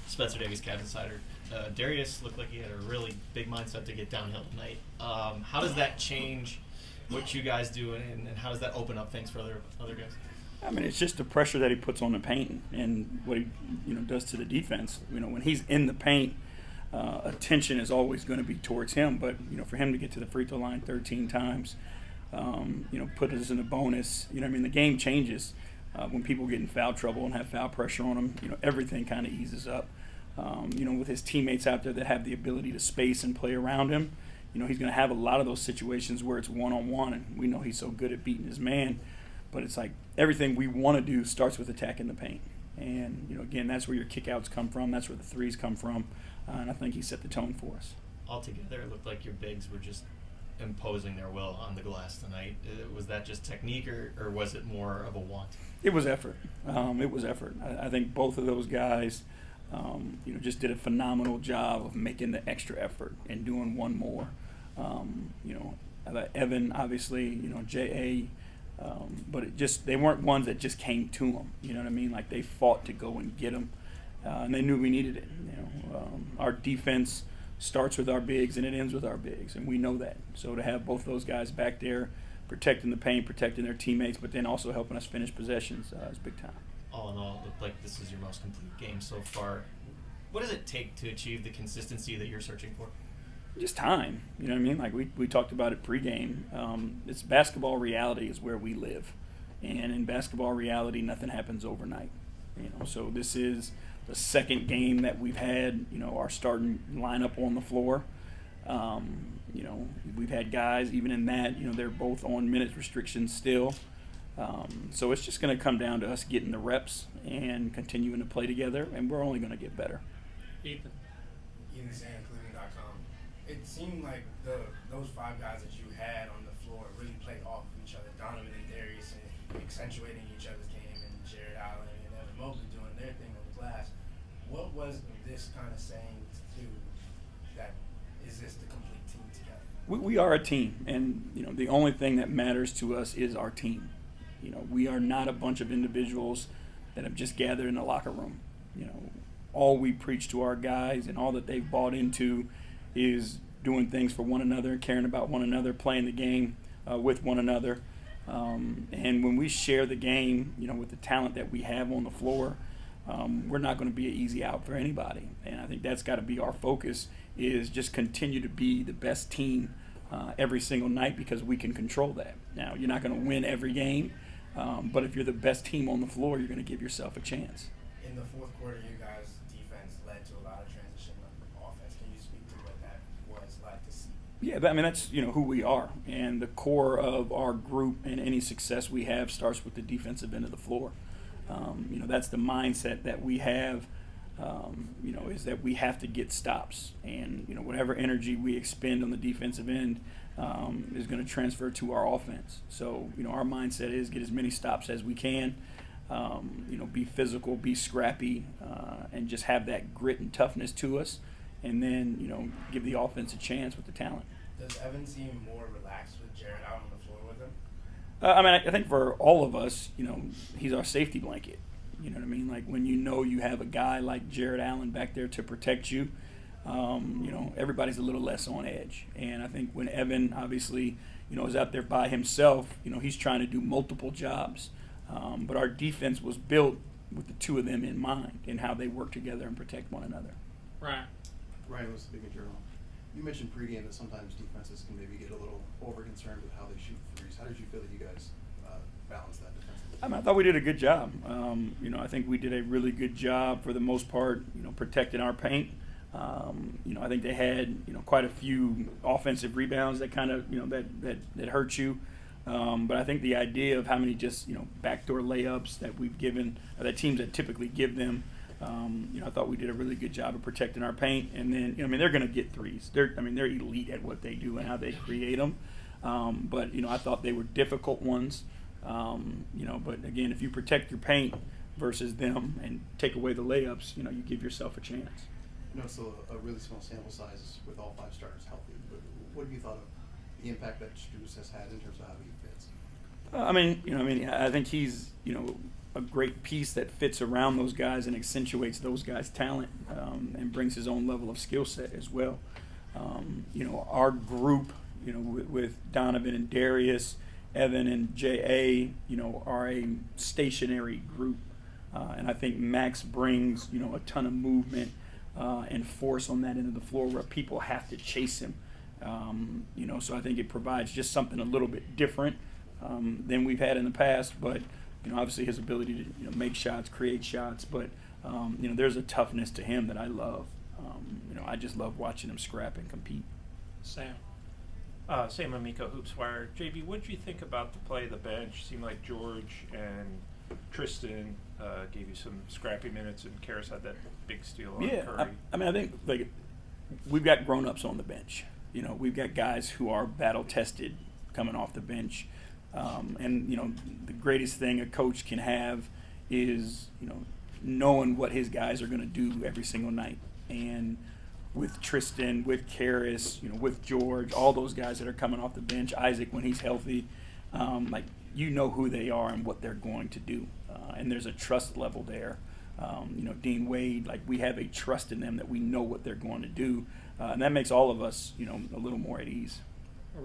Spencer Davies, Cavs Insider. Darius looked like he had a really big mindset to get downhill tonight. How does that change what you guys do, and how does that open up things for other guys? I mean, it's just the pressure that he puts on the paint and what he does to the defense. When he's in the paint, attention is always going to be towards him. But for him to get to the free throw line 13 times, put us in a bonus. The game changes when people get in foul trouble and have foul pressure on them. Everything kind of eases up. With his teammates out there that have the ability to space and play around him, he's going to have a lot of those situations where it's one-on-one, and we know he's so good at beating his man. But it's like everything we want to do starts with attacking the paint. And, again, that's where your kickouts come from. That's where the threes come from. And I think he set the tone for us. Altogether, it looked like your bigs were just imposing their will on the glass tonight. Was that just technique, or was it more of a want? It was effort. I think both of those guys, just did a phenomenal job of making the extra effort and doing one more. Evan, obviously, J.A., but they weren't ones that just came to them. You know what I mean? Like they fought to go and get them, and they knew we needed it. Our defense starts with our bigs and it ends with our bigs, and we know that. So to have both those guys back there protecting the paint, protecting their teammates, but then also helping us finish possessions is big time. All in all, it looked like this is your most complete game so far. What does it take to achieve the consistency that you're searching for? Just time. You know what I mean? Like we talked about it pregame. It's basketball reality is where we live. And in basketball reality, nothing happens overnight. So this is the second game that we've had, our starting lineup on the floor. We've had guys, even in that, they're both on minutes restrictions still. So it's just going to come down to us getting the reps and continuing to play together, and we're only going to get better. Ethan. Cleveland.com. It seemed like those five guys that you had on the floor really played off of each other. Donovan and Darius and accentuating each other's game, and Jared Allen and Evan Mobley doing their thing on the glass. What was this kind of saying to that? Is this the complete team together? We are a team, and the only thing that matters to us is our team. We are not a bunch of individuals that have just gathered in the locker room. All we preach to our guys and all that they've bought into is doing things for one another, caring about one another, playing the game with one another. And when we share the game, with the talent that we have on the floor, we're not going to be an easy out for anybody. And I think that's got to be our focus, is just continue to be the best team every single night, because we can control that. Now, you're not going to win every game, but if you're the best team on the floor, you're going to give yourself a chance. In the fourth quarter, you guys' defense led to a lot of transition of offense. Can you speak to what that was like to see? Yeah, that's who we are, and the core of our group and any success we have starts with the defensive end of the floor. That's the mindset that we have. Is that we have to get stops, and whatever energy we expend on the defensive end is going to transfer to our offense. So our mindset is get as many stops as we can. Be physical, be scrappy, and just have that grit and toughness to us, and then give the offense a chance with the talent. Does Evan seem more relaxed with Jared out on the floor with him? I think for all of us, he's our safety blanket. You know what I mean? Like when you have a guy like Jared Allen back there to protect you, everybody's a little less on edge. And I think when Evan obviously, is out there by himself, he's trying to do multiple jobs. But our defense was built with the two of them in mind and how they work together and protect one another. Ryan was the big journal. You mentioned pregame that sometimes defenses can maybe get a little over-concerned with how they shoot threes. How did you feel that you guys balanced that defensively? I thought we did a good job. I think we did a really good job for the most part, protecting our paint. I think they had, quite a few offensive rebounds that kind of, that hurt you. But I think the idea of how many just, backdoor layups that we've given, that teams that typically give them, I thought we did a really good job of protecting our paint. And then, they're going to get threes. They're elite at what they do and how they create them. But I thought they were difficult ones. But again, if you protect your paint versus them and take away the layups, you give yourself a chance. It's a really small sample size with all five starters healthy. But what have you thought of the impact that Strus has had in terms of how he fits? I think he's, a great piece that fits around those guys and accentuates those guys' talent, and brings his own level of skill set as well. Our group, with Donovan and Darius, Evan and J.A., are a stationary group. And I think Max brings, a ton of movement and force on that end of the floor where people have to chase him. So I think it provides just something a little bit different than we've had in the past. But, obviously his ability to, make shots, create shots. But, there's a toughness to him that I love. I just love watching him scrap and compete. Sam Amico, Hoopswire. JB, what did you think about the play of the bench? Seemed like George and Tristan gave you some scrappy minutes, and Karras had that big steal on Curry. I think we've got grown-ups on the bench. We've got guys who are battle-tested coming off the bench. The greatest thing a coach can have is, knowing what his guys are going to do every single night. And with Tristan, with Karras, with George, all those guys that are coming off the bench, Isaac when he's healthy, who they are and what they're going to do. And there's a trust level there. Dean Wade, we have a trust in them that we know what they're going to do. And that makes all of us, a little more at ease.